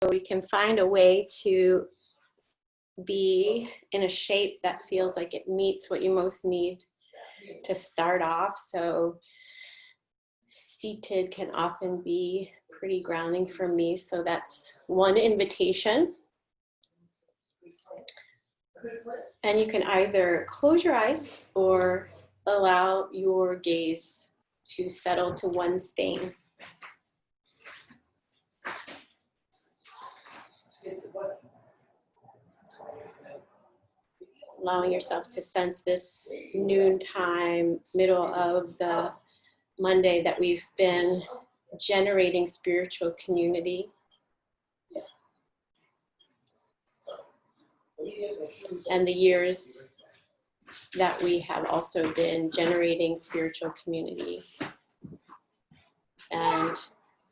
we can find a way to be in a shape that feels like it meets what you most need to start off. So seated can often be pretty grounding for me. So that's one invitation. And you can either close your eyes or allow your gaze to settle to one thing. Allowing yourself to sense this noontime, middle of the Monday, that we've been generating spiritual community. And the years that we have also been generating spiritual community. And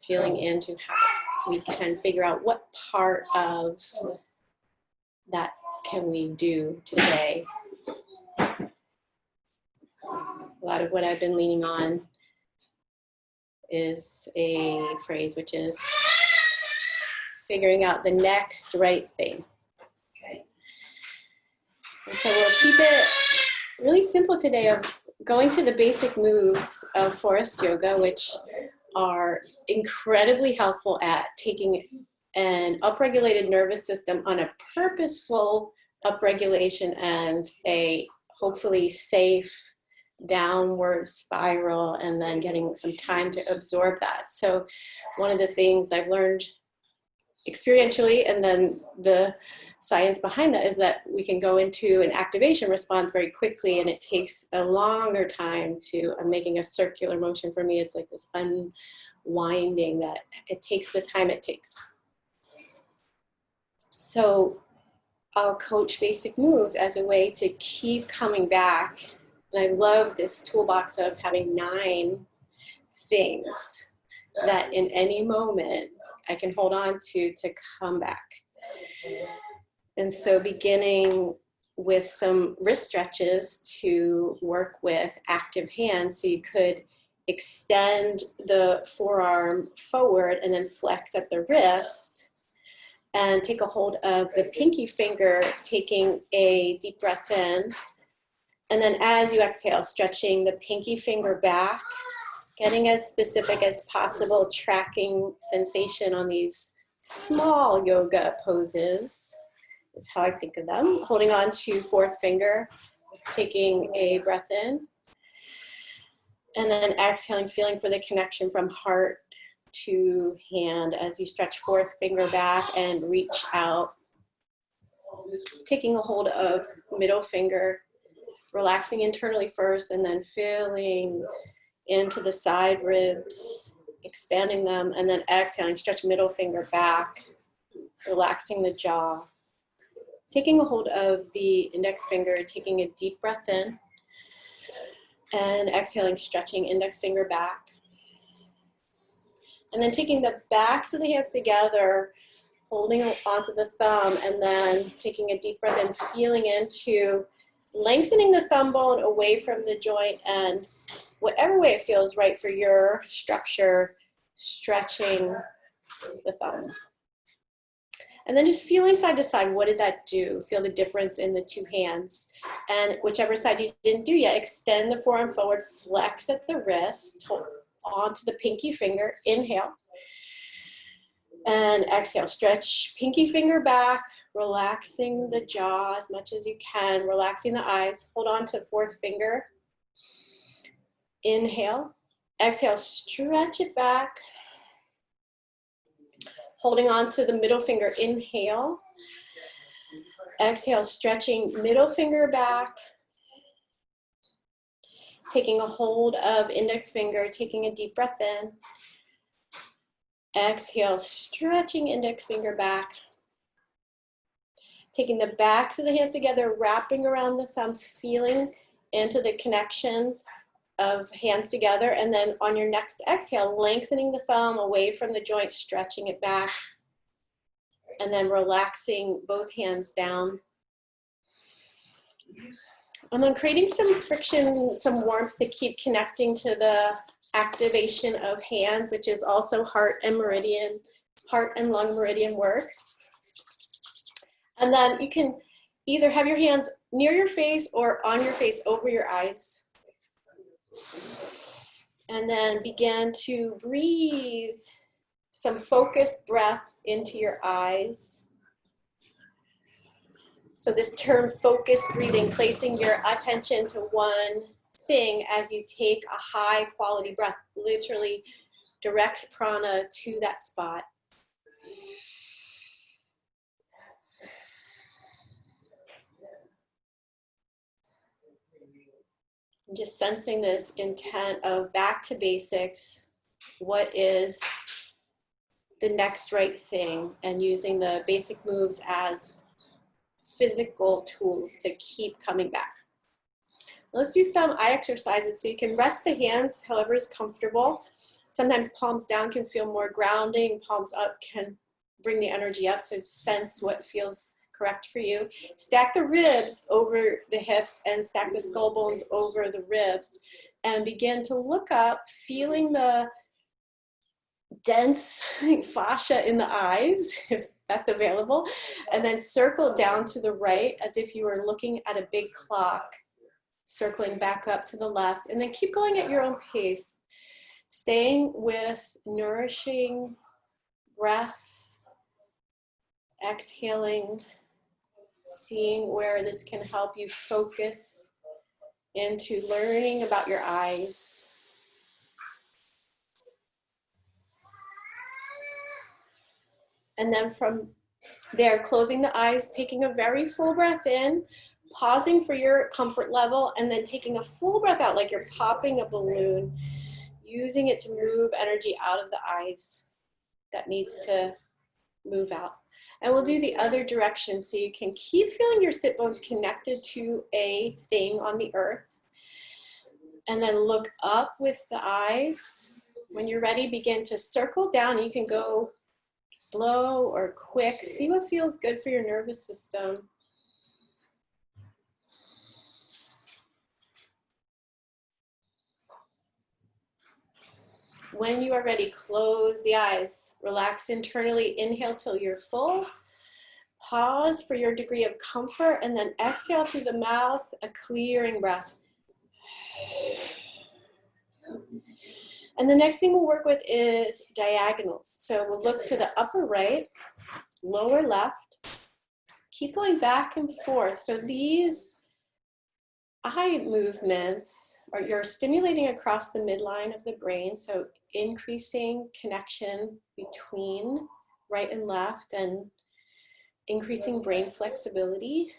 feeling into how we can figure out what part of that can we do today. A lot of what I've been leaning on is a phrase which is figuring out the next right thing. And so we'll keep it really simple today, of going to the basic moves of Forrest Yoga, which are incredibly helpful at taking an upregulated nervous system on a purposeful upregulation and a hopefully safe downward spiral, and then getting some time to absorb that. So one of the things I've learned experientially, and then the science behind that, is that we can go into an activation response very quickly, and it takes a longer time to, I'm making a circular motion for me, it's like this unwinding, that it takes the time it takes. So I'll coach basic moves as a way to keep coming back. And I love this toolbox of having 9 things that in any moment I can hold on to come back. And so beginning with some wrist stretches to work with active hands. So you could extend the forearm forward and then flex at the wrist, and take a hold of the pinky finger, taking a deep breath in. And then as you exhale, stretching the pinky finger back, getting as specific as possible, tracking sensation on these small yoga poses is how I think of them. Holding on to 4th finger, taking a breath in. And then exhaling, feeling for the connection from heart to hand as you stretch 4th finger back and reach out. Taking a hold of middle finger, relaxing internally first, and then feeling into the side ribs, expanding them, and then exhaling, stretch middle finger back, relaxing the jaw. Taking a hold of the index finger, taking a deep breath in, and exhaling, stretching index finger back. And then taking the backs of the hands together, holding onto the thumb, and then taking a deep breath in, feeling into lengthening the thumb bone away from the joint, and whatever way it feels right for your structure, stretching the thumb. And then just feeling side to side, what did that do? Feel the difference in the 2 hands. And whichever side you didn't do yet, extend the forearm forward, flex at the wrist, hold onto the pinky finger, inhale. And exhale, stretch pinky finger back, relaxing the jaw as much as you can, relaxing the eyes. Hold on to 4th finger. Inhale. Exhale, stretch it back. Holding on to the middle finger, inhale. Exhale, stretching middle finger back. Taking a hold of index finger, taking a deep breath in. Exhale, stretching index finger back. Taking the backs of the hands together, wrapping around the thumb, feeling into the connection of hands together. And then on your next exhale, lengthening the thumb away from the joint, stretching it back. And then relaxing both hands down. And then creating some friction, some warmth to keep connecting to the activation of hands, which is also heart and meridian heart and lung meridian work. And then you can either have your hands near your face or on your face over your eyes. And then begin to breathe some focused breath into your eyes. So this term focused breathing, placing your attention to one thing as you take a high quality breath, literally directs prana to that spot. Just sensing this intent of back to basics. What is the next right thing? And using the basic moves as physical tools to keep coming back. Let's do some eye exercises. So you can rest the hands however is comfortable. Sometimes palms down can feel more grounding. Palms up can bring the energy up. So sense what feels correct for you. Stack the ribs over the hips and stack the skull bones over the ribs. And begin to look up, feeling the dense fascia in the eyes, if that's available. And then circle down to the right as if you were looking at a big clock. Circling back up to the left. And then keep going at your own pace. Staying with nourishing breath. Exhaling. Seeing where this can help you focus into learning about your eyes. And then from there, closing the eyes, taking a very full breath in, pausing for your comfort level, and then taking a full breath out like you're popping a balloon, using it to move energy out of the eyes that needs to move out. And we'll do the other direction so you can keep feeling your sit bones connected to a thing on the earth. And then look up with the eyes. When you're ready, begin to circle down. You can go slow or quick. See what feels good for your nervous system. When you are ready, close the eyes. Relax internally. Inhale till you're full. Pause for your degree of comfort, and then exhale through the mouth, a clearing breath. And the next thing we'll work with is diagonals. So we'll look to the upper right, lower left. Keep going back and forth. So these eye movements are, you're stimulating across the midline of the brain, so increasing connection between right and left and increasing brain flexibility.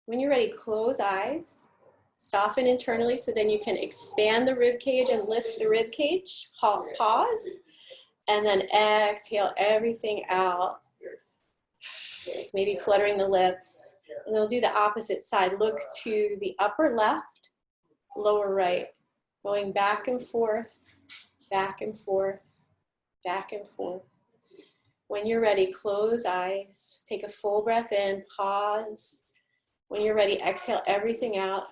When you're ready, close eyes, soften internally so then you can expand the rib cage and lift the rib cage. Pause, and then exhale everything out. Maybe fluttering the lips. And then we'll do the opposite side. Look to the upper left, lower right, going back and forth, back and forth, back and forth. When you're ready, close eyes, take a full breath in, pause. When you're ready, exhale everything out.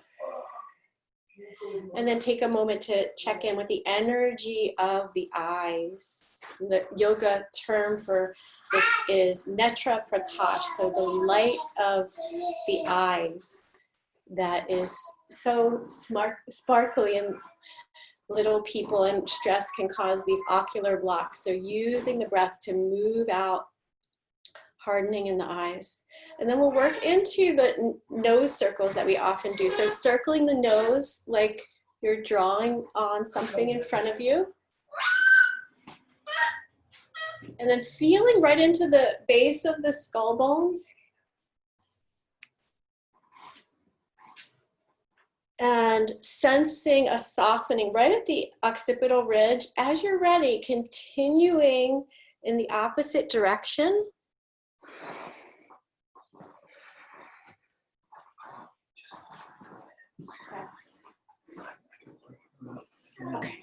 And then take a moment to check in with the energy of the eyes. The yoga term for this is netra prakash, so the light of the eyes that is so sparkly, and little people and stress can cause these ocular blocks. So using the breath to move out hardening in the eyes. And then we'll work into the nose circles that we often do. So circling the nose like you're drawing on something in front of you. And then feeling right into the base of the skull bones. And sensing a softening right at the occipital ridge. As you're ready, continuing in the opposite direction. Okay.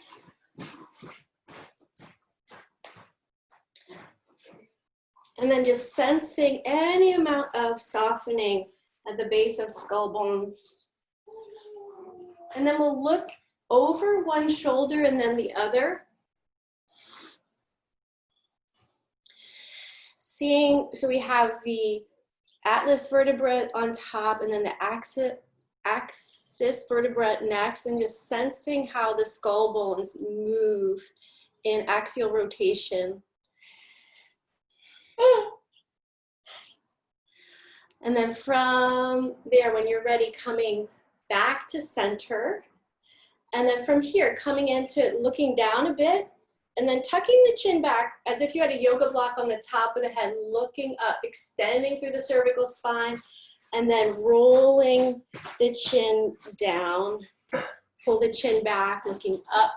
And then just sensing any amount of softening at the base of skull bones. And then we'll look over one shoulder and then the other. So we have the atlas vertebra on top and then the axis vertebra next, and just sensing how the skull bones move in axial rotation. And then from there, when you're ready, coming back to center. And then from here, coming into looking down a bit, and then tucking the chin back as if you had a yoga block on the top of the head, looking up, extending through the cervical spine, and then rolling the chin down. Pull the chin back, looking up.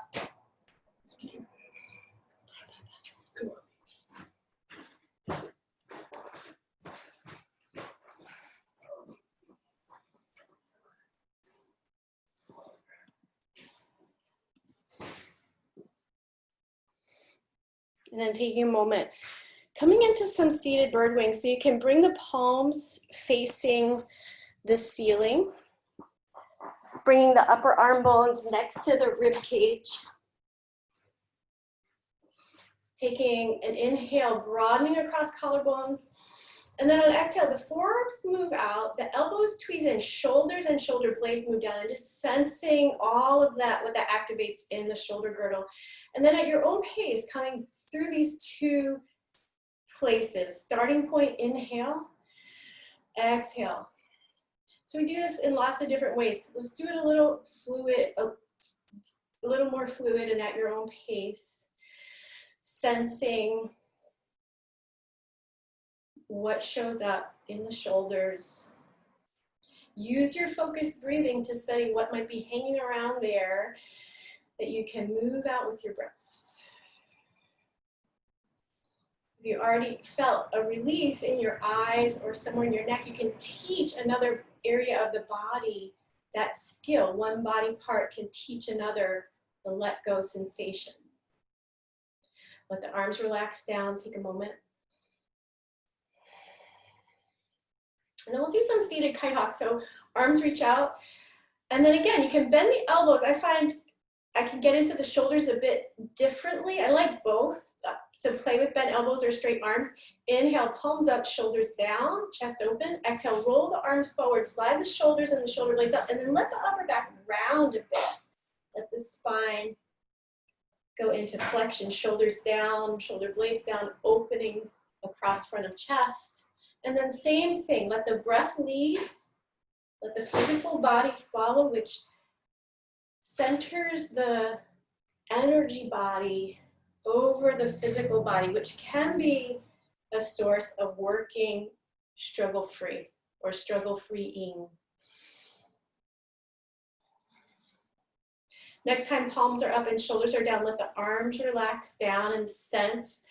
And then taking a moment, coming into some seated bird wing. So you can bring the palms facing the ceiling, bringing the upper arm bones next to the rib cage. Taking an inhale, broadening across collarbones. And then on exhale, the forearms move out, the elbows tweeze in, shoulders and shoulder blades move down, and just sensing all of that, what that activates in the shoulder girdle. And then at your own pace, coming through these two places. Starting point, inhale, exhale. So we do this in lots of different ways. Let's do it a little fluid, a little more fluid and at your own pace. Sensing what shows up in the shoulders. Use your focused breathing to study what might be hanging around there that you can move out with your breath. If you already felt a release in your eyes or somewhere in your neck, you can teach another area of the body that skill. One body part can teach another the let go sensation. Let the arms relax down, take a moment. And then we'll do some seated kite hawk. So arms reach out. And then again, you can bend the elbows. I find I can get into the shoulders a bit differently. I like both. So play with bent elbows or straight arms. Inhale, palms up, shoulders down, chest open. Exhale, roll the arms forward, slide the shoulders and the shoulder blades up, and then let the upper back round a bit. Let the spine go into flexion, shoulders down, shoulder blades down, opening across front of chest. And then same thing, let the breath lead, let the physical body follow, which centers the energy body over the physical body, which can be a source of working struggle-free or struggle-freeing. Next time palms are up and shoulders are down, let the arms relax down and sense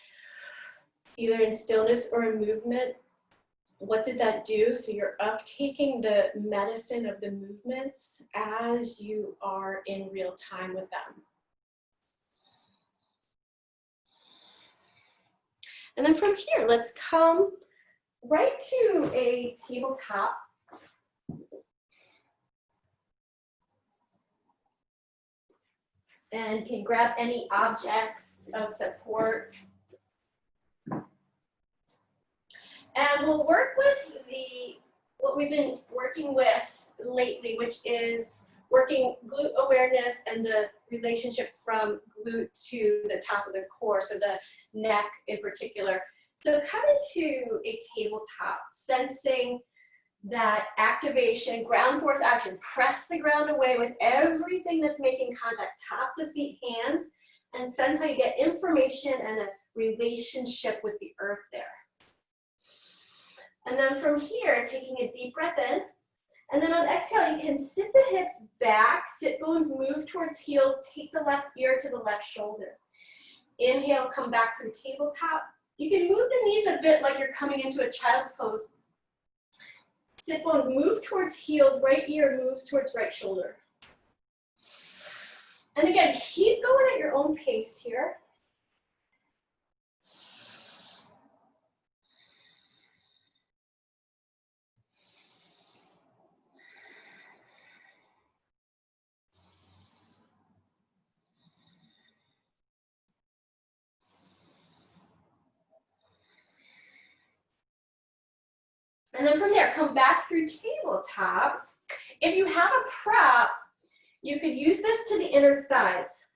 either in stillness or in movement. What did that do? So you're uptaking the medicine of the movements as you are in real time with them. And then from here, let's come right to a tabletop. And can grab any objects of support. And we'll work with what we've been working with lately, which is working glute awareness and the relationship from glute to the top of the core, so the neck in particular. So come into a tabletop, sensing that activation, ground force action, press the ground away with everything that's making contact, tops of feet, hands, and sense how you get information and a relationship with the earth there. And then from here, taking a deep breath in, and then on exhale, you can sit the hips back, sit bones move towards heels, take the left ear to the left shoulder. Inhale, come back through tabletop. You can move the knees a bit like you're coming into a child's pose. Sit bones move towards heels, right ear moves towards right shoulder. And again, keep going at your own pace here. And then from there, come back through tabletop. If you have a prop, you could use this to the inner thighs.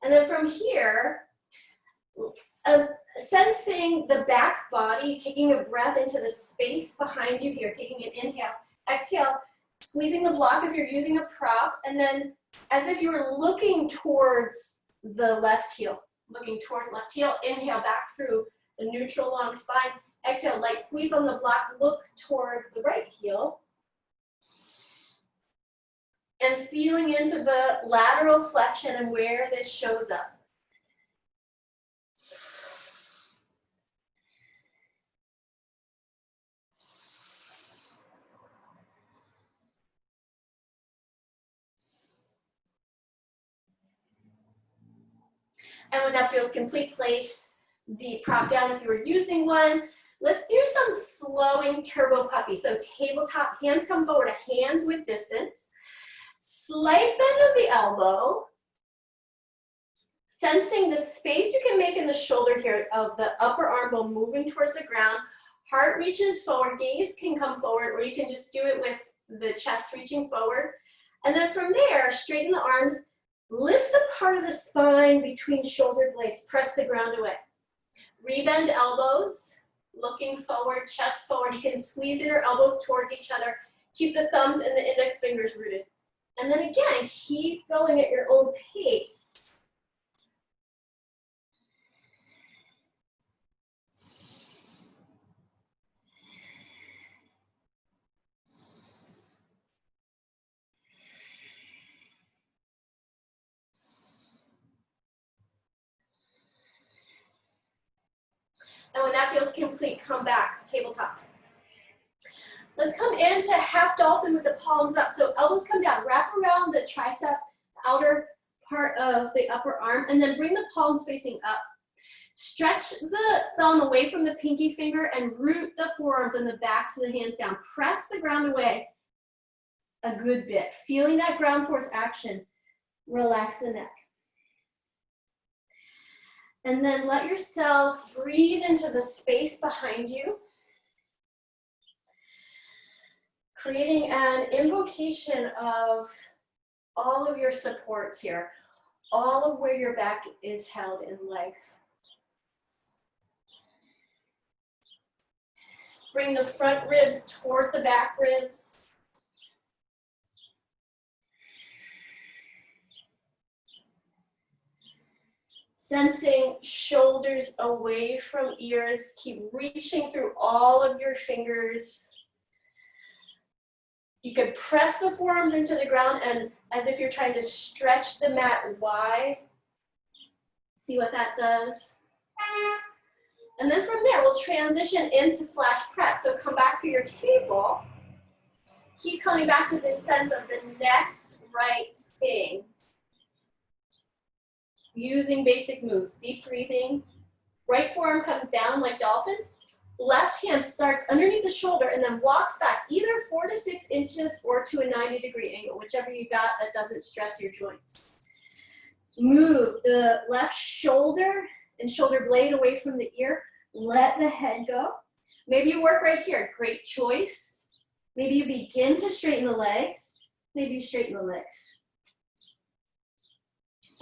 And then from here, sensing the back body, taking a breath into the space behind you here, taking an inhale, exhale, squeezing the block if you're using a prop, and then as if you were looking towards the left heel, inhale back through the neutral long spine, exhale, light squeeze on the block, look toward the right heel, and feeling into the lateral flexion and where this shows up. And when that feels complete, place the prop down if you were using one. Let's do some flowing turbo puppy. So tabletop, hands come forward, hands with distance. Slight bend of the elbow. Sensing the space you can make in the shoulder here of the upper arm bone moving towards the ground. Heart reaches forward, gaze can come forward, or you can just do it with the chest reaching forward. And then from there, straighten the arms. Lift the part of the spine between shoulder blades, press the ground away. Rebend elbows, looking forward, chest forward. You can squeeze inner elbows towards each other. Keep the thumbs and the index fingers rooted. And then again, keep going at your own pace. And when that feels complete, come back, tabletop. Let's come into half dolphin with the palms up. So elbows come down, wrap around the tricep, the outer part of the upper arm, and then bring the palms facing up. Stretch the thumb away from the pinky finger and root the forearms and the backs of the hands down. Press the ground away a good bit. Feeling that ground force action, relax the neck. And then let yourself breathe into the space behind you, creating an invocation of all of your supports here, all of where your back is held in life. Bring the front ribs towards the back ribs. Sensing shoulders away from ears. Keep reaching through all of your fingers. You could press the forearms into the ground and as if you're trying to stretch the mat wide. See what that does? And then from there, we'll transition into flash prep. So come back to your table. Keep coming back to this sense of the next right thing. Using basic moves, deep breathing. Right forearm comes down like dolphin. Left hand starts underneath the shoulder and then walks back either 4 to 6 inches or to a 90-degree angle, whichever you got that doesn't stress your joints. Move the left shoulder and shoulder blade away from the ear. Let the head go. Maybe you work right here, great choice. Maybe you begin to straighten the legs. Maybe you straighten the legs.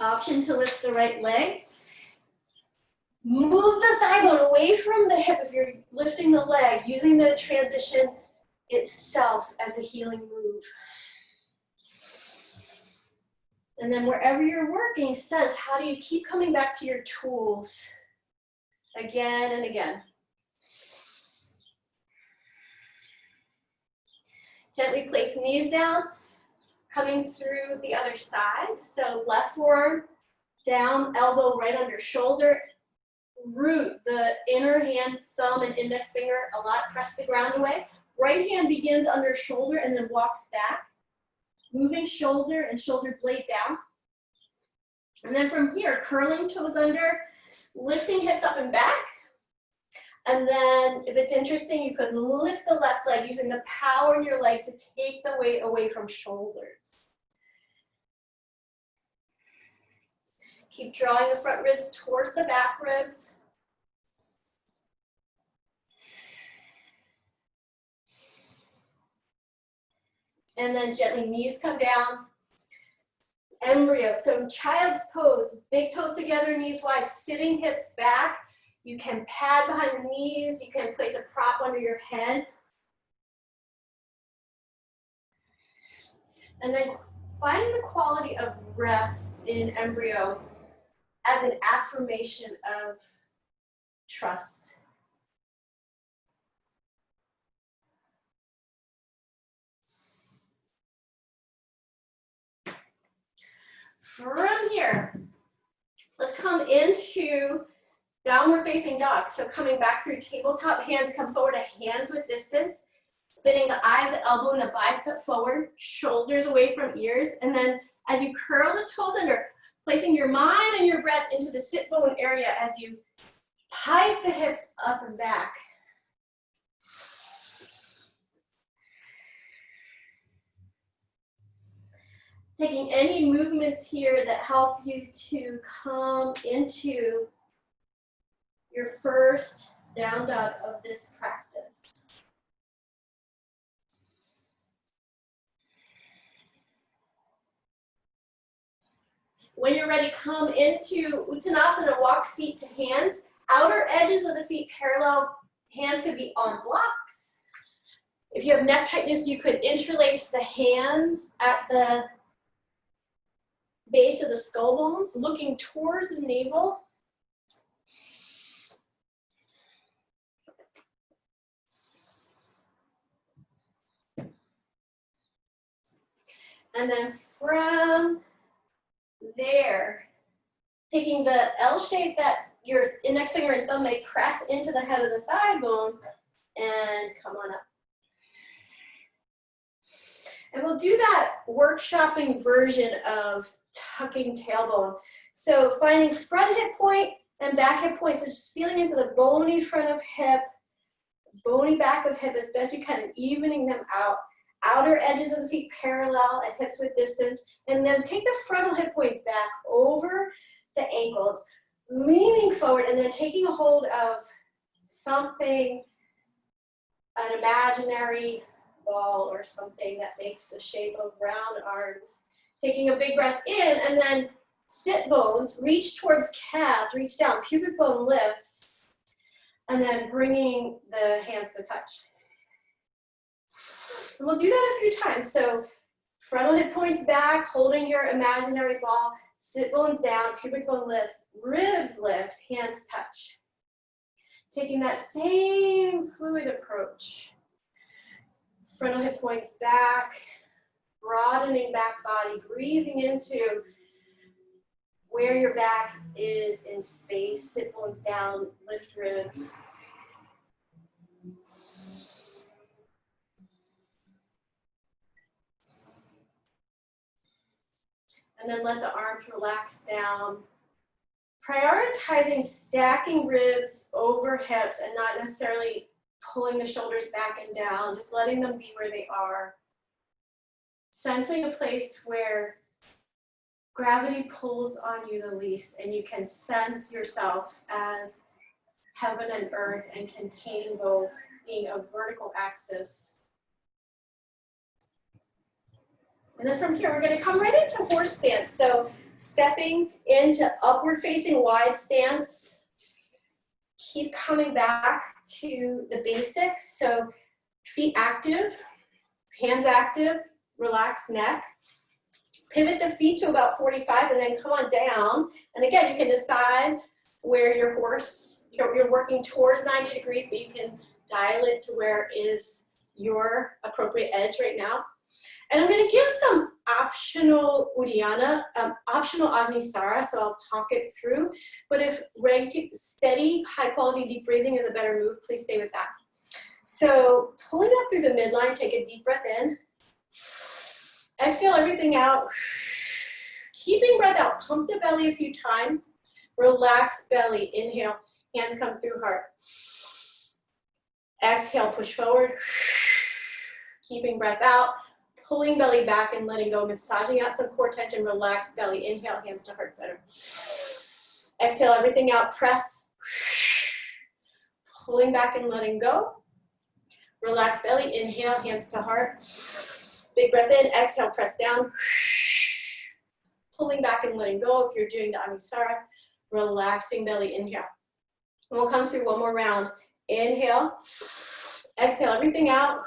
Option to lift the right leg. Move the thigh bone away from the hip if you're lifting the leg, using the transition itself as a healing move. And then wherever you're working, sense how do you keep coming back to your tools again and again. Gently place knees down, coming through the other side. So left forearm down, elbow right under shoulder. Root the inner hand, thumb, and index finger a lot. Press the ground away. Right hand begins under shoulder and then walks back. Moving shoulder and shoulder blade down. And then from here, curling toes under, lifting hips up and back. And then if it's interesting, you could lift the left leg using the power in your leg to take the weight away from shoulders. Keep drawing the front ribs towards the back ribs. and then gently knees come down. Embryo, so child's pose, big toes together, knees wide, sitting hips back. You can pad behind the knees, you can place a prop under your head. And then finding the quality of rest in embryo as an affirmation of trust. From here, let's come into downward facing dog. So coming back through tabletop, hands come forward to hands with distance. Spinning the eye of the elbow and the bicep forward, shoulders away from ears. And then as you curl the toes under, placing your mind and your breath into the sit bone area as you pipe the hips up and back. Taking any movements here that help you to come into your first down dog of this practice. When you're ready, come into Uttanasana, walk feet to hands. Outer edges of the feet parallel, hands could be on blocks. If you have neck tightness, you could interlace the hands at the base of the skull bones, looking towards the navel. And then from there, taking the L shape that your index finger and thumb may press into the head of the thigh bone and come on up. And we'll do that workshopping version of tucking tailbone. So finding front hip point and back hip point. So just feeling into the bony front of hip, bony back of hip as best you can, and evening them out. Outer edges of the feet parallel at hips with distance. And then take the frontal hip point back over the ankles, leaning forward, and then taking a hold of something, an imaginary ball or something that makes the shape of round arms. Taking a big breath in, and then sit bones, reach towards calves, reach down, pubic bone lifts, and then bringing the hands to touch. And we'll do that a few times. So frontal hip points back, holding your imaginary ball, sit bones down, pubic bone lifts, ribs lift, hands touch. Taking that same fluid approach. Frontal hip points back, broadening back body, breathing into where your back is in space. Sit bones down, lift ribs. And then let the arms relax down. Prioritizing stacking ribs over hips and not necessarily pulling the shoulders back and down, just letting them be where they are. Sensing a place where gravity pulls on you the least and you can sense yourself as heaven and earth and contain both, being a vertical axis. And then from here, we're going to come right into horse stance. So stepping into upward facing wide stance. Keep coming back to the basics. So feet active, hands active, relaxed neck. Pivot the feet to about 45 and then come on down. And again, you can decide where your horse, you're working towards 90 degrees, but you can dial it to where is your appropriate edge right now. And I'm going to give some optional Uddiyana, optional Agnisara, so I'll talk it through. But if steady, high quality deep breathing is a better move, please stay with that. So pulling up through the midline, take a deep breath in. Exhale everything out. Keeping breath out, pump the belly a few times. Relax belly, inhale, hands come through heart. Exhale, push forward. Keeping breath out. Pulling belly back and letting go, massaging out some core tension, relax belly, inhale, hands to heart center. Exhale everything out, press. Pulling back and letting go. Relax belly, inhale, hands to heart. Big breath in, exhale, press down. Pulling back and letting go. If you're doing the Anusara, relaxing belly, inhale. And we'll come through one more round. Inhale, exhale everything out.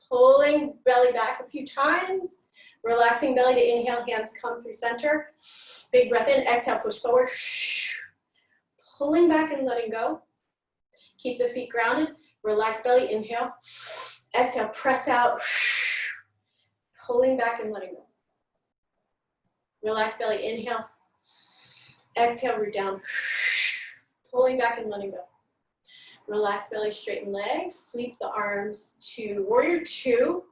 Pulling belly back a few times. Relaxing belly to inhale, hands come through center. Big breath in, exhale, push forward. Pulling back and letting go. Keep the feet grounded. Relax belly, inhale. Exhale, press out. Pulling back and letting go. Relax belly, inhale. Exhale, root down. Pulling back and letting go. Relax belly, straighten legs. Sweep the arms to warrior two.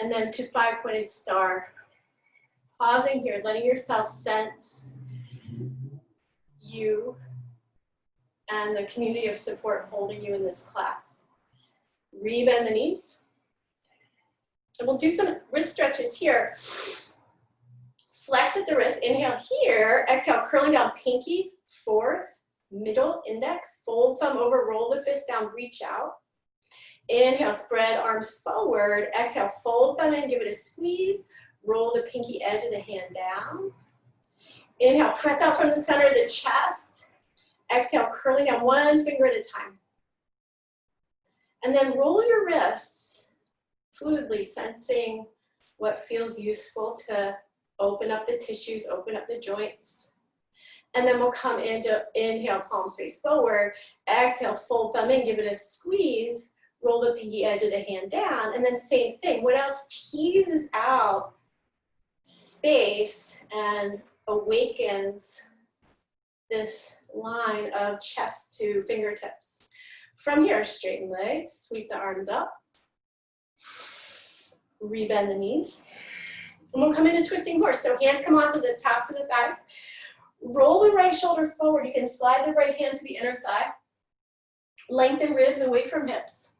And then to five-pointed star. Pausing here, letting yourself sense you and the community of support holding you in this class. Rebend the knees. And we'll do some wrist stretches here. Flex at the wrist, inhale here. Exhale, curling down pinky, fourth, middle, index. Fold thumb over, roll the fist down, reach out. Inhale, spread arms forward. Exhale, fold thumb in, give it a squeeze. Roll the pinky edge of the hand down. Inhale, press out from the center of the chest. Exhale, curling down one finger at a time. And then roll your wrists fluidly, sensing what feels useful to open up the tissues, open up the joints. And then we'll come into inhale, palms face forward. Exhale, fold thumb in, give it a squeeze. Roll the pinky edge of the hand down. And then same thing. What else teases out space and awakens this line of chest to fingertips? From here, straighten legs, sweep the arms up. Rebend the knees. And we'll come into twisting horse. So hands come onto the tops of the thighs. Roll the right shoulder forward. You can slide the right hand to the inner thigh. Lengthen ribs away from hips.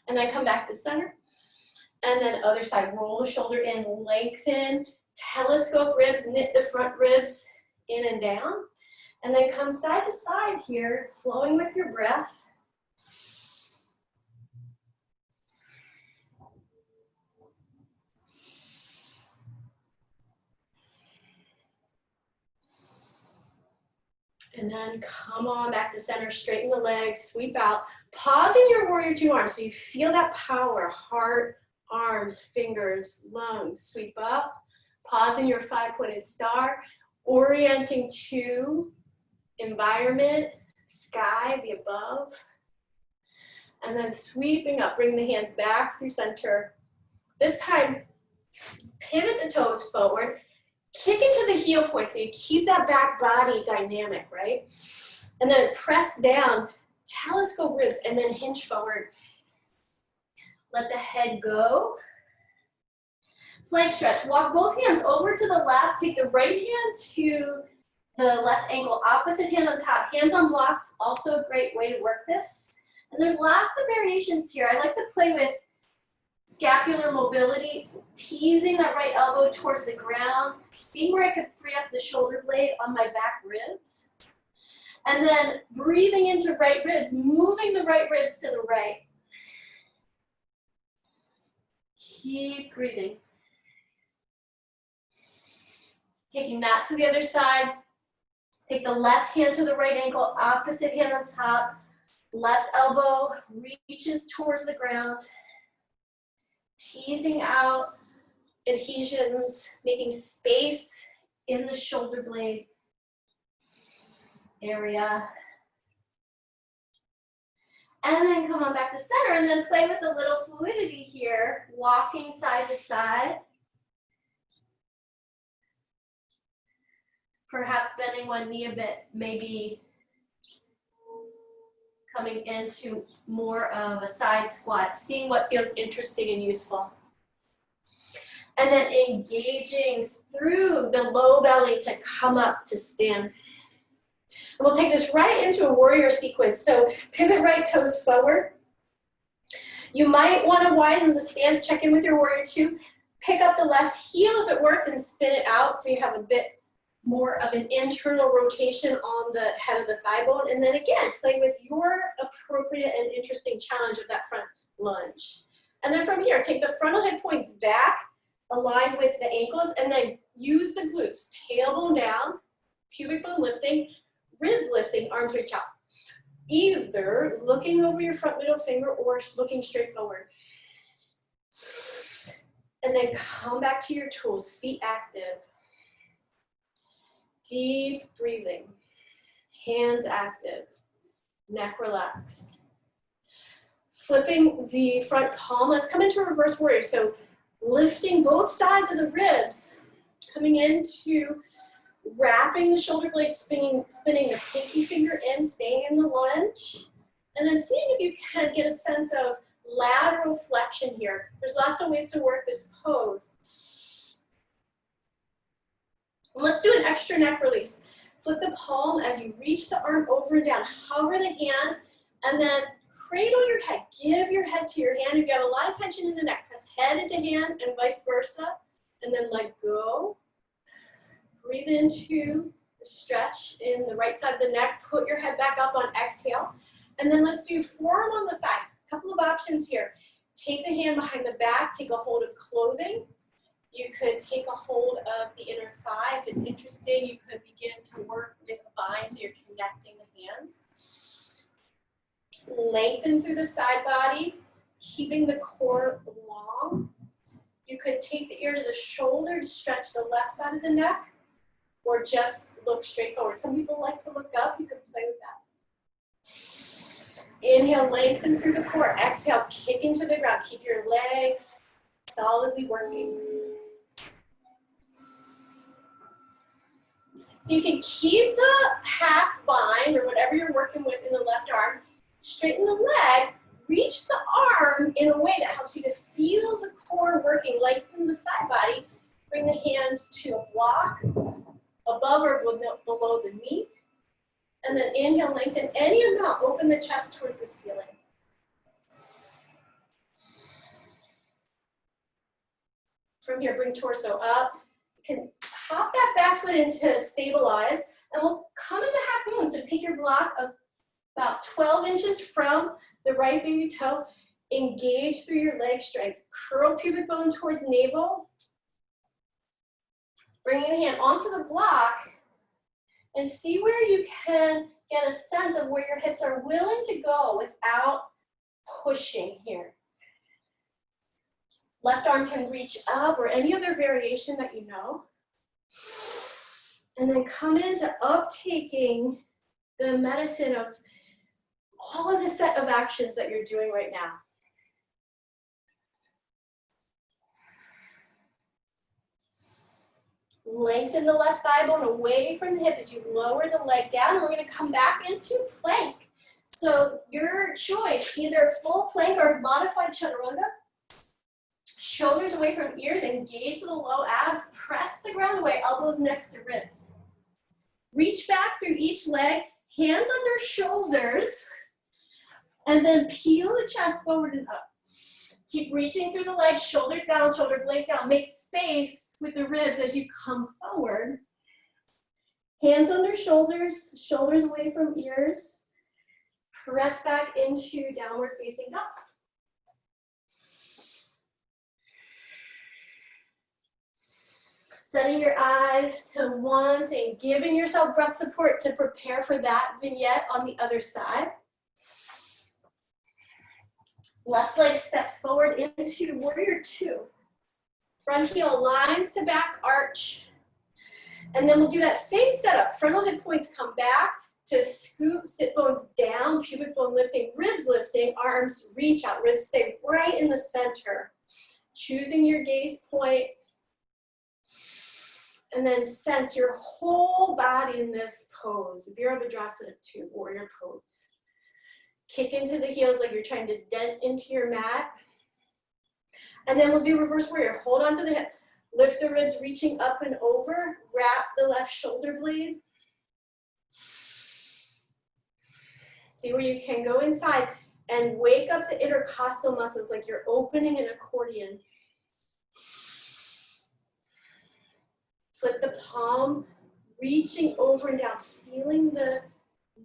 And then come back to center. And then other side, roll the shoulder in, lengthen, telescope ribs, knit the front ribs in and down. And then come side to side here, flowing with your breath. And then come on back to center, straighten the legs, sweep out. Pause in your warrior two arms so you feel that power, heart, arms, fingers, lungs. Sweep up, pause in your five-pointed star, orienting to environment, sky, the above. And then sweeping up, bring the hands back through center. This time, pivot the toes forward. Kick into the heel point so you keep that back body dynamic, right? And then press down, telescope ribs, and then hinge forward. Let the head go. Flank stretch. Walk both hands over to the left. Take the right hand to the left ankle, opposite hand on top. Hands on blocks, also a great way to work this. And there's lots of variations here. I like to play with scapular mobility, teasing that right elbow towards the ground, seeing where I could free up the shoulder blade on my back ribs. And then breathing into right ribs, moving the right ribs to the right. Keep breathing. Taking that to the other side. Take the left hand to the right ankle, opposite hand on top. Left elbow reaches towards the ground. Teasing out adhesions, making space in the shoulder blade area. And then come on back to center and then play with a little fluidity here, walking side to side. Perhaps bending one knee a bit, maybe coming into more of a side squat, seeing what feels interesting and useful. And then engaging through the low belly to come up to stand. And we'll take this right into a warrior sequence. So pivot right toes forward. You might want to widen the stance, check in with your warrior two. Pick up the left heel if it works and spin it out so you have a bit more of an internal rotation on the head of the thigh bone. And then again, play with your appropriate and interesting challenge of that front lunge. And then from here, take the frontal hip points back, aligned with the ankles, and then use the glutes. Tailbone down, pubic bone lifting, ribs lifting, arms reach out. Either looking over your front middle finger or looking straight forward. And then come back to your tools, feet active. Deep breathing, hands active, neck relaxed. Flipping the front palm, let's come into a reverse warrior. So lifting both sides of the ribs, coming into wrapping the shoulder blades, spinning the pinky finger in, staying in the lunge, and then seeing if you can get a sense of lateral flexion here. There's lots of ways to work this pose. And let's do an extra neck release. Flip the palm as you reach the arm over and down. Hover the hand, and then cradle your head. Give your head to your hand. If you have a lot of tension in the neck, press head into hand and vice versa, and then let go. Breathe into the stretch in the right side of the neck. Put your head back up on exhale. And then let's do forearm on the thigh. A couple of options here. Take the hand behind the back. Take a hold of clothing. You could take a hold of the inner thigh. If it's interesting, you could begin to work with a bind so you're connecting the hands. Lengthen through the side body, keeping the core long. You could take the ear to the shoulder to stretch the left side of the neck, or just look straight forward. Some people like to look up. You can play with that. Inhale, lengthen through the core. Exhale, kick into the ground. Keep your legs solidly working. So you can keep the half bind or whatever you're working with in the left arm. Straighten the leg. Reach the arm in a way that helps you to feel the core working. Lengthen the side body. Bring the hand to a block above or below the knee. And then inhale, lengthen any amount. Open the chest towards the ceiling. From here, bring torso up. You can hop that back foot into stabilize, and we'll come into half moon. So take your block of about 12 inches from the right baby toe. Engage through your leg strength. Curl pubic bone towards navel. Bringing the hand onto the block and see where you can get a sense of where your hips are willing to go without pushing here. Left arm can reach up or any other variation that you know. And then come into uptaking the medicine of all of the set of actions that you're doing right now. Lengthen the left thigh bone away from the hip as you lower the leg down, and we're going to come back into plank. So your choice, either full plank or modified chaturanga. Shoulders away from ears, engage the low abs, press the ground away, elbows next to ribs. Reach back through each leg, hands under shoulders, and then peel the chest forward and up. Keep reaching through the legs, shoulders down, shoulder blades down. Make space with the ribs as you come forward. Hands under shoulders, shoulders away from ears. Press back into downward facing dog. Setting your eyes to one thing, giving yourself breath support to prepare for that vignette on the other side. Left leg steps forward into warrior two. Front heel lines to back arch. And then we'll do that same setup. Frontal hip points come back to scoop, sit bones down, pubic bone lifting, ribs lifting, arms reach out, ribs stay right in the center. Choosing your gaze point. And then sense your whole body in this pose. Virabhadrasana 2, warrior pose. Kick into the heels like you're trying to dent into your mat. And then we'll do reverse warrior. Hold on to the hip. Lift the ribs, reaching up and over. Wrap the left shoulder blade. See where you can go inside and wake up the intercostal muscles like you're opening an accordion. Flip the palm, reaching over and down, feeling the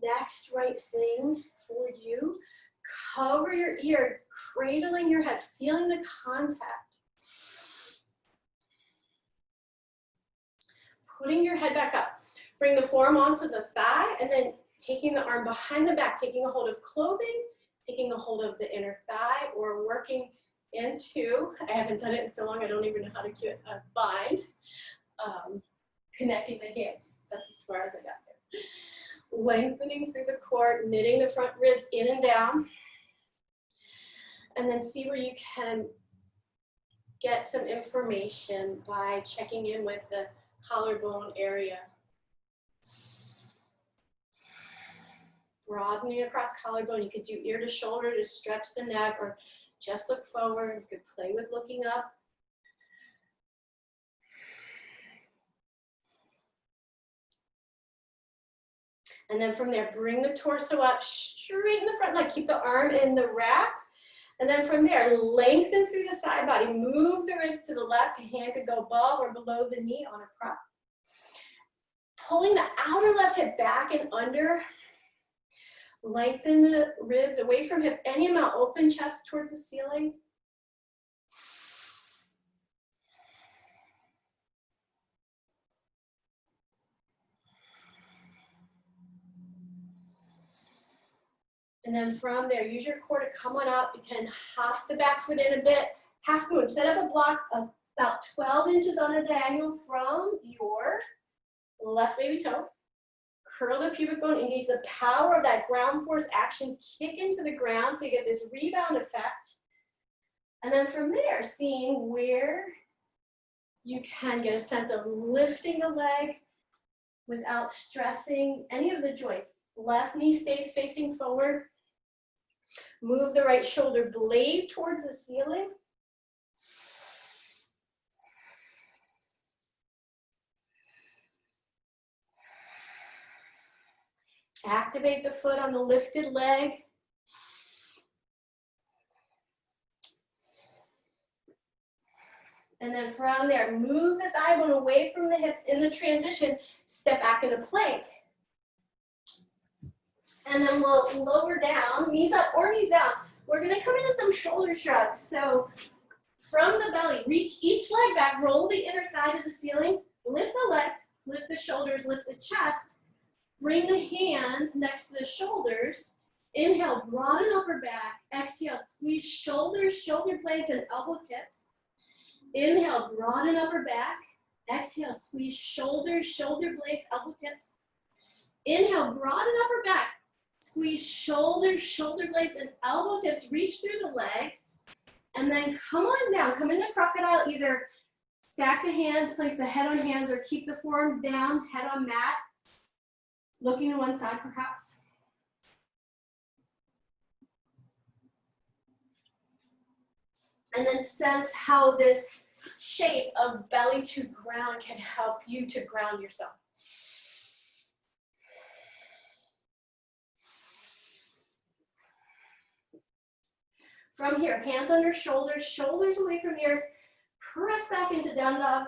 next right thing for you. Cover your ear, cradling your head, feeling the contact. Putting your head back up. Bring the forearm onto the thigh, and then taking the arm behind the back, taking a hold of clothing, taking a hold of the inner thigh, or working into, I haven't done it in so long, I don't even know how to bind. Connecting the hands. That's as far as I got there. Lengthening through the core, knitting the front ribs in and down. And then see where you can get some information by checking in with the collarbone area. Broadening across collarbone. You could do ear to shoulder to stretch the neck, or just look forward. You could play with looking up. And then from there, bring the torso up, straighten the front leg, keep the arm in the wrap. And then from there, lengthen through the side body, move the ribs to the left, the hand could go above or below the knee on a prop. Pulling the outer left hip back and under, lengthen the ribs away from hips, any amount, open chest towards the ceiling. And then from there, use your core to come on up. You can hop the back foot in a bit, half moon. Set up a block of about 12 inches on a diagonal from your left baby toe. Curl the pubic bone, engage the power of that ground force action, kick into the ground so you get this rebound effect. And then from there, seeing where you can get a sense of lifting the leg without stressing any of the joints. Left knee stays facing forward. Move the right shoulder blade towards the ceiling. Activate the foot on the lifted leg. And then from there, move the thigh bone away from the hip in the transition. Step back into plank. And then we'll lower down, knees up or knees down. We're gonna come into some shoulder shrugs. So from the belly, reach each leg back, roll the inner thigh to the ceiling, lift the legs, lift the shoulders, lift the chest, bring the hands next to the shoulders. Inhale, broaden upper back. Exhale, squeeze shoulders, shoulder blades, and elbow tips. Inhale, broaden upper back. Exhale, squeeze shoulders, shoulder blades, elbow tips. Inhale, broaden upper back. Squeeze shoulders, shoulder blades, and elbow tips. Reach through the legs. And then come on down. Come into crocodile. Either stack the hands, place the head on hands, or keep the forearms down, head on mat. Looking to one side, perhaps. And then sense how this shape of belly to ground can help you to ground yourself. From here, hands under shoulders, shoulders away from ears, press back into down dog.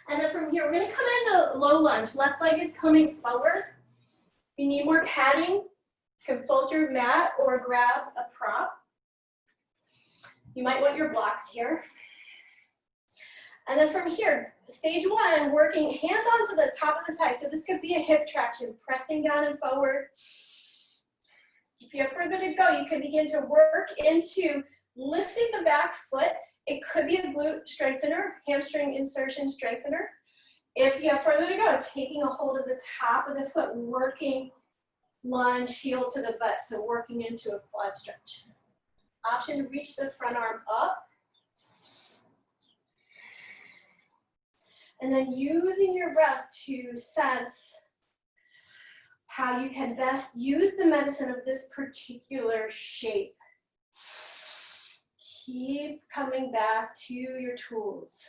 And then from here, we're gonna come into low lunge. Left leg is coming forward. If you need more padding, you can fold your mat or grab a prop. You might want your blocks here. And then from here, stage one, working hands onto the top of the thigh. So this could be a hip traction, pressing down and forward. If you have further to go, you can begin to work into lifting the back foot. It could be a glute strengthener, hamstring insertion strengthener. If you have further to go, taking a hold of the top of the foot, working lunge, heel to the butt, so working into a quad stretch. Option to reach the front arm up. And then using your breath to sense how you can best use the medicine of this particular shape. Keep coming back to your tools.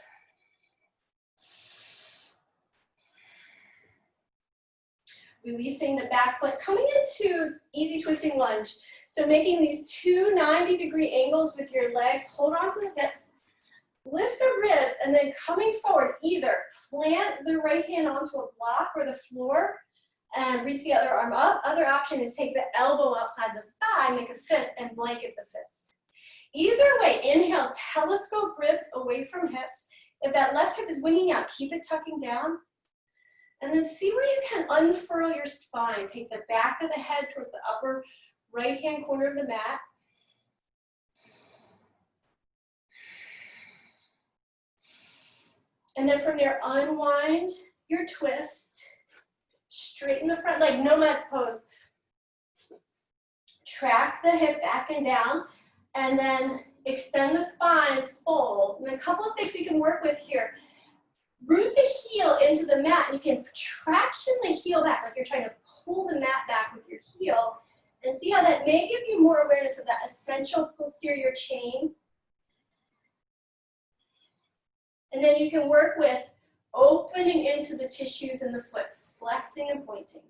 Releasing the back foot, coming into easy twisting lunge. So making these two 90-degree angles with your legs, hold on to the hips, lift the ribs, and then coming forward, either plant the right hand onto a block or the floor, and reach the other arm up. Other option is take the elbow outside the thigh, make a fist, and blanket the fist. Either way, inhale, telescope ribs away from hips. If that left hip is winging out, keep it tucking down. And then see where you can unfurl your spine. Take the back of the head towards the upper right-hand corner of the mat. And then from there, unwind your twist. Straighten the front leg, nomad's pose. Track the hip back and down, and then extend the spine, fold. And a couple of things you can work with here. Root the heel into the mat, and you can traction the heel back, like you're trying to pull the mat back with your heel. And see how that may give you more awareness of that essential posterior chain. And then you can work with opening into the tissues in the foot, flexing and pointing.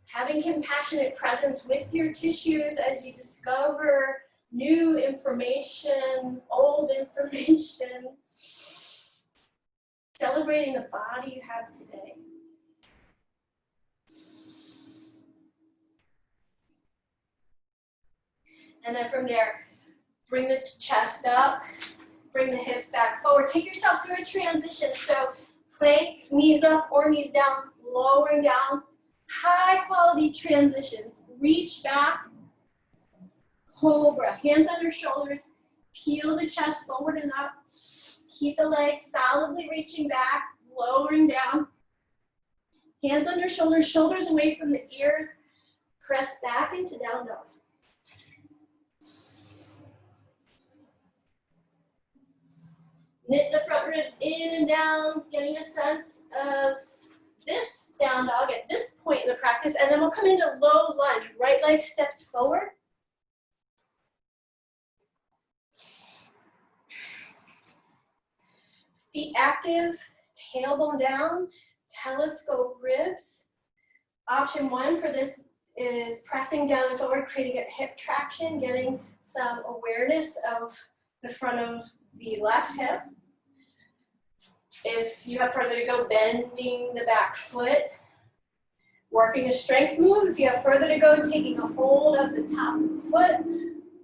Having compassionate presence with your tissues as you discover new information, old information. Celebrating the body you have today. And then from there, bring the chest up, bring the hips back forward. Take yourself through a transition. So plank, knees up or knees down, lowering down. High quality transitions. Reach back, cobra, hands under shoulders, peel the chest forward and up. Keep the legs solidly reaching back, lowering down. Hands under shoulders, shoulders away from the ears. Press back into down dog. Knit the front ribs in and down, getting a sense of this down dog at this point in the practice, and then we'll come into low lunge. Right leg steps forward. Feet active, tailbone down, telescope ribs. Option one for this is pressing down and forward, creating a hip traction, getting some awareness of the front of the left hip. If you have further to go, bending the back foot, working a strength move. If you have further to go, taking a hold of the top foot,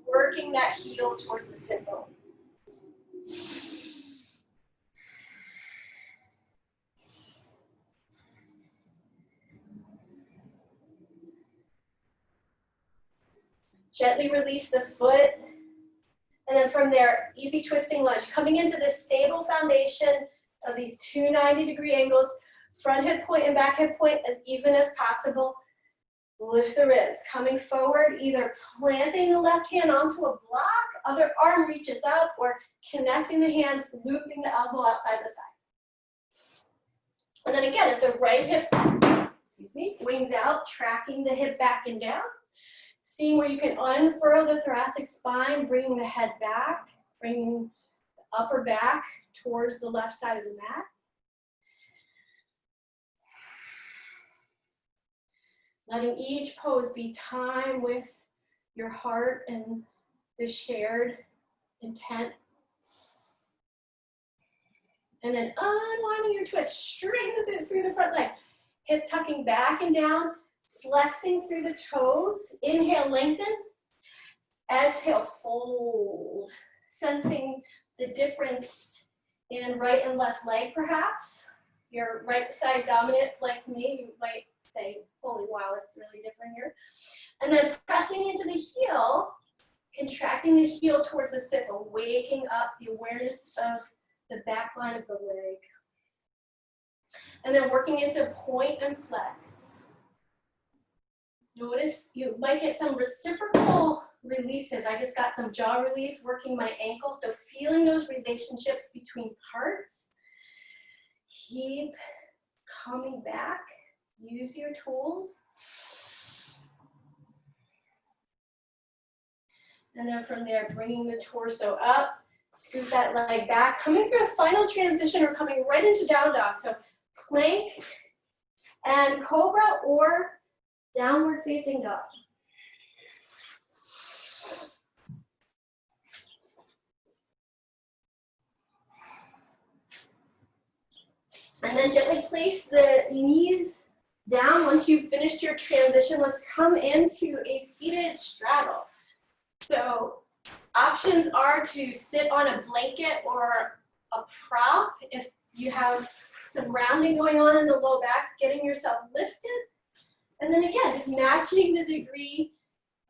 working that heel towards the sit bone. Gently release the foot. And then from there, easy twisting lunge. Coming into this stable foundation of these two 90-degree angles, front hip point and back hip point as even as possible. Lift the ribs. Coming forward, either planting the left hand onto a block, other arm reaches up, or connecting the hands, looping the elbow outside the thigh. And then again, if the right hip, wings out, tracking the hip back and down. Seeing where you can unfurl the thoracic spine, bringing the head back, bringing the upper back towards the left side of the mat. Letting each pose be time with your heart and the shared intent. And then unwinding your twist, straighten through the front leg. Hip tucking back and down, flexing through the toes. Inhale, lengthen. Exhale, fold. Sensing the difference in right and left leg, perhaps. Your right side dominant like me, you might say, holy wow, it's really different here. And then pressing into the heel, contracting the heel towards the sit bone, waking up the awareness of the back line of the leg. And then working into point and flex. Notice you might get some reciprocal releases. I just got some jaw release working my ankle. So feeling those relationships between parts. Keep coming back. Use your tools. And then from there, bringing the torso up, scoot that leg back, coming through a final transition or coming right into down dog. So plank and cobra or downward facing dog. then gently place the knees down. Once you've finished your transition, let's come into a seated straddle. So options are to sit on a blanket or a prop if you have some rounding going on in the low back, getting yourself lifted. And then again, just matching the degree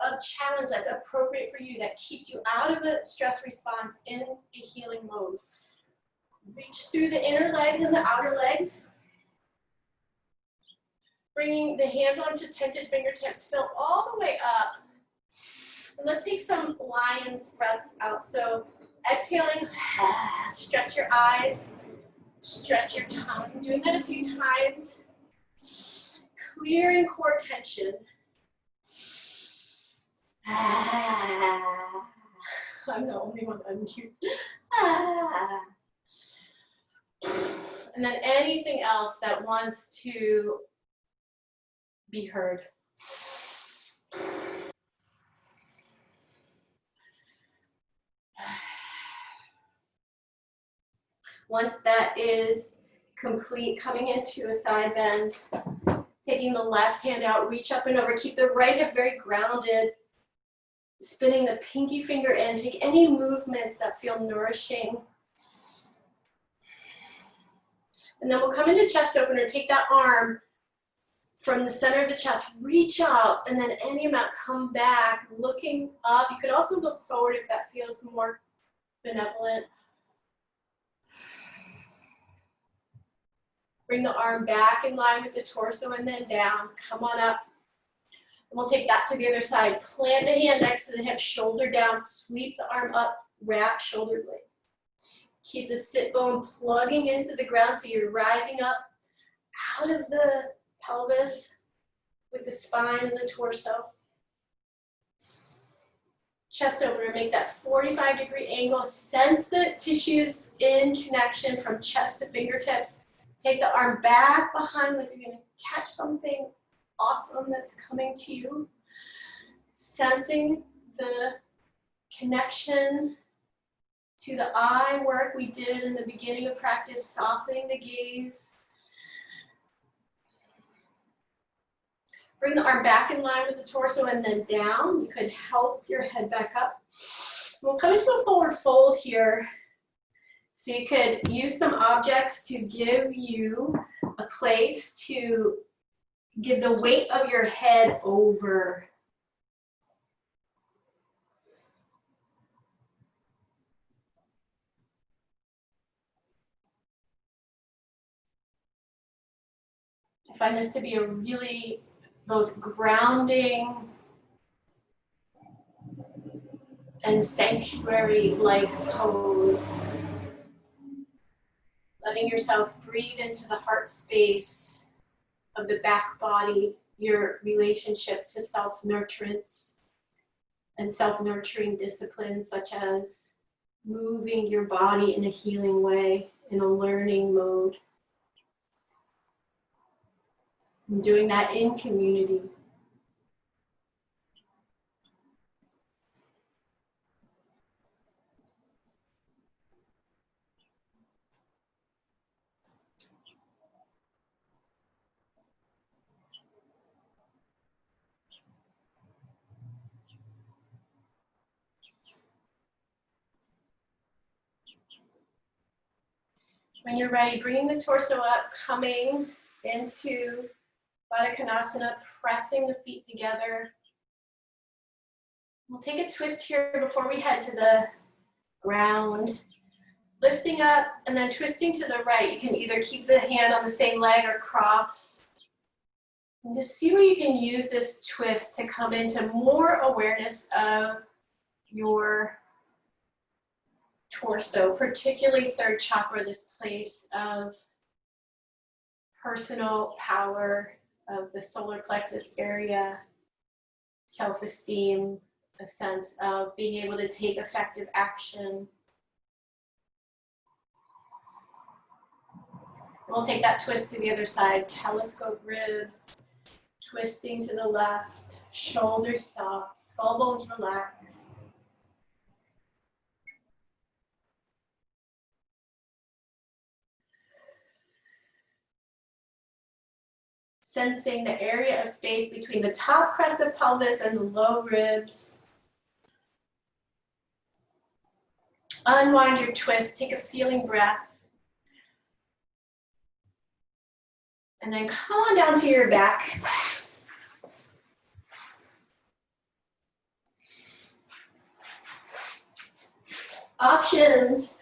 of challenge that's appropriate for you, that keeps you out of a stress response in a healing mode. Reach through the inner legs and the outer legs. Bringing the hands onto tented fingertips, fill all the way up. And let's take some lion's breath out. So exhaling, stretch your eyes, stretch your tongue. Doing that a few times. Clearing core tension. I'm the only one unmute. And then anything else that wants to be heard. Once that is complete, coming into a side bend, taking the left hand out, reach up and over, keep the right hip very grounded, spinning the pinky finger in, take any movements that feel nourishing. And then we'll come into chest opener, take that arm from the center of the chest, reach out, and then any amount come back, looking up. You could also look forward if that feels more benevolent. Bring the arm back in line with the torso and then down. Come on up. And we'll take that to the other side. Plant the hand next to the hip, shoulder down, sweep the arm up, wrap shoulder blade. Keep the sit bone plugging into the ground so you're rising up out of the pelvis with the spine and the torso. Chest opener, make that 45-degree angle. Sense the tissues in connection from chest to fingertips. Take the arm back behind like you're going to catch something awesome that's coming to you. Sensing the connection to the eye work we did in the beginning of practice, softening the gaze. Bring the arm back in line with the torso and then down. You could help your head back up. We'll come into a forward fold here. So you could use some objects to give you a place to give the weight of your head over. I find this to be a really both grounding and sanctuary-like pose. Letting yourself breathe into the heart space of the back body, your relationship to self-nurturance and self-nurturing disciplines such as moving your body in a healing way, in a learning mode. And doing that in community. When you're ready, bringing the torso up, coming into Baddha Konasana, pressing the feet together. We'll take a twist here before we head to the ground. Lifting up and then twisting to the right. You can either keep the hand on the same leg or cross. And just see where you can use this twist to come into more awareness of your torso, particularly third chakra, this place of personal power, of the solar plexus area, self-esteem, a sense of being able to take effective action. We'll take that twist to the other side, telescope ribs, twisting to the left, shoulders soft, skull bones relaxed. sensing the area of space between the top crest of pelvis and the low ribs. Unwind your twist, take a feeling breath. And then come on down to your back. Options,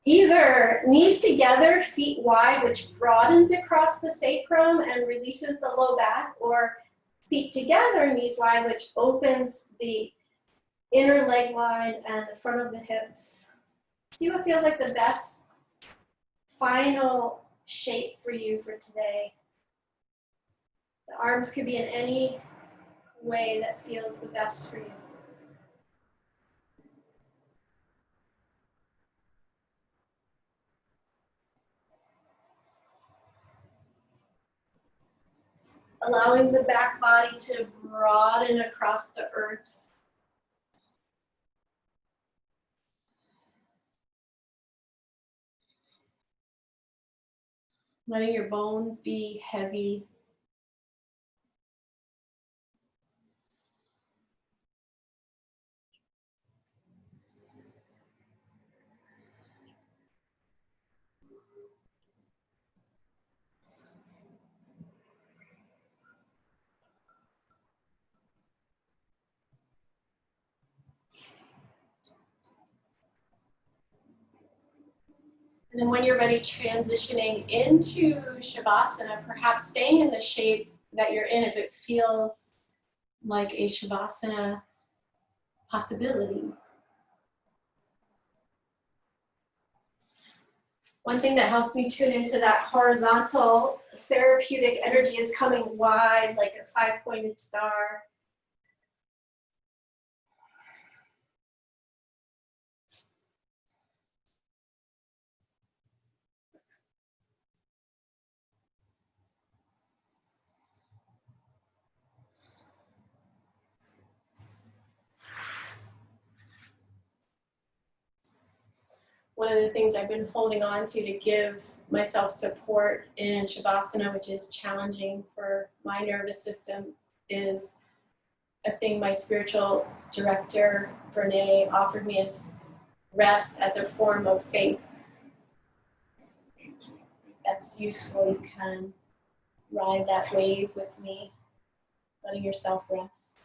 either knees together, feet wide, which broadens across the sacrum and releases the low back, or feet together, knees wide, which opens the inner leg line and the front of the hips. See what feels like the best final shape for you for today. The arms could be in any way that feels the best for you. Allowing the back body to broaden across the earth. Letting your bones be heavy. And then when you're ready, transitioning into Shavasana, perhaps staying in the shape that you're in if it feels like a Shavasana possibility. One thing that helps me tune into that horizontal therapeutic energy is coming wide like a five-pointed star. One of the things I've been holding on to give myself support in Shavasana, which is challenging for my nervous system, is a thing my spiritual director, Brene, offered me as rest as a form of faith. That's useful. You can ride that wave with me, letting yourself rest.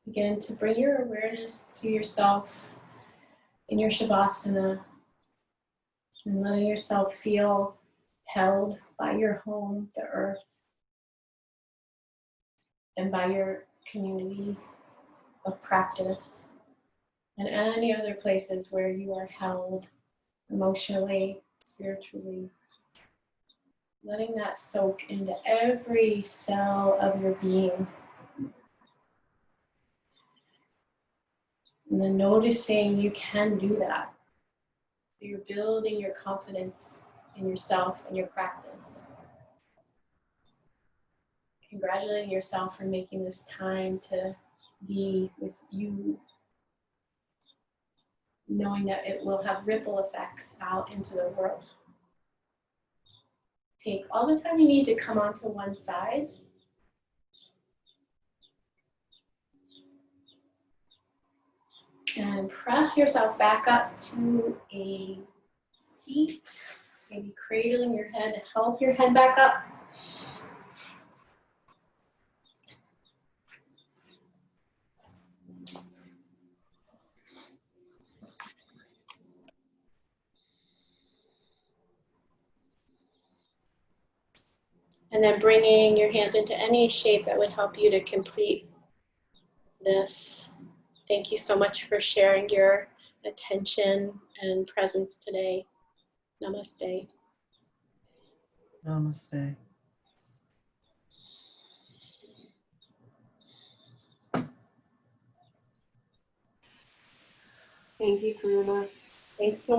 Begin to bring your awareness to yourself in your Shavasana and letting yourself feel held by your home, the earth, and by your community of practice, and any other places where you are held emotionally, spiritually. Letting that soak into every cell of your being. And then noticing you can do that. You're building your confidence in yourself and your practice. Congratulating yourself for making this time to be with you, knowing that it will have ripple effects out into the world. Take all the time you need to come onto one side. And press yourself back up to a seat, maybe cradling your head to help your head back up. And then bringing your hands into any shape that would help you to complete this. Thank you so much for sharing your attention and presence today. Namaste. Namaste. Thank you, Karuna. Thanks so much.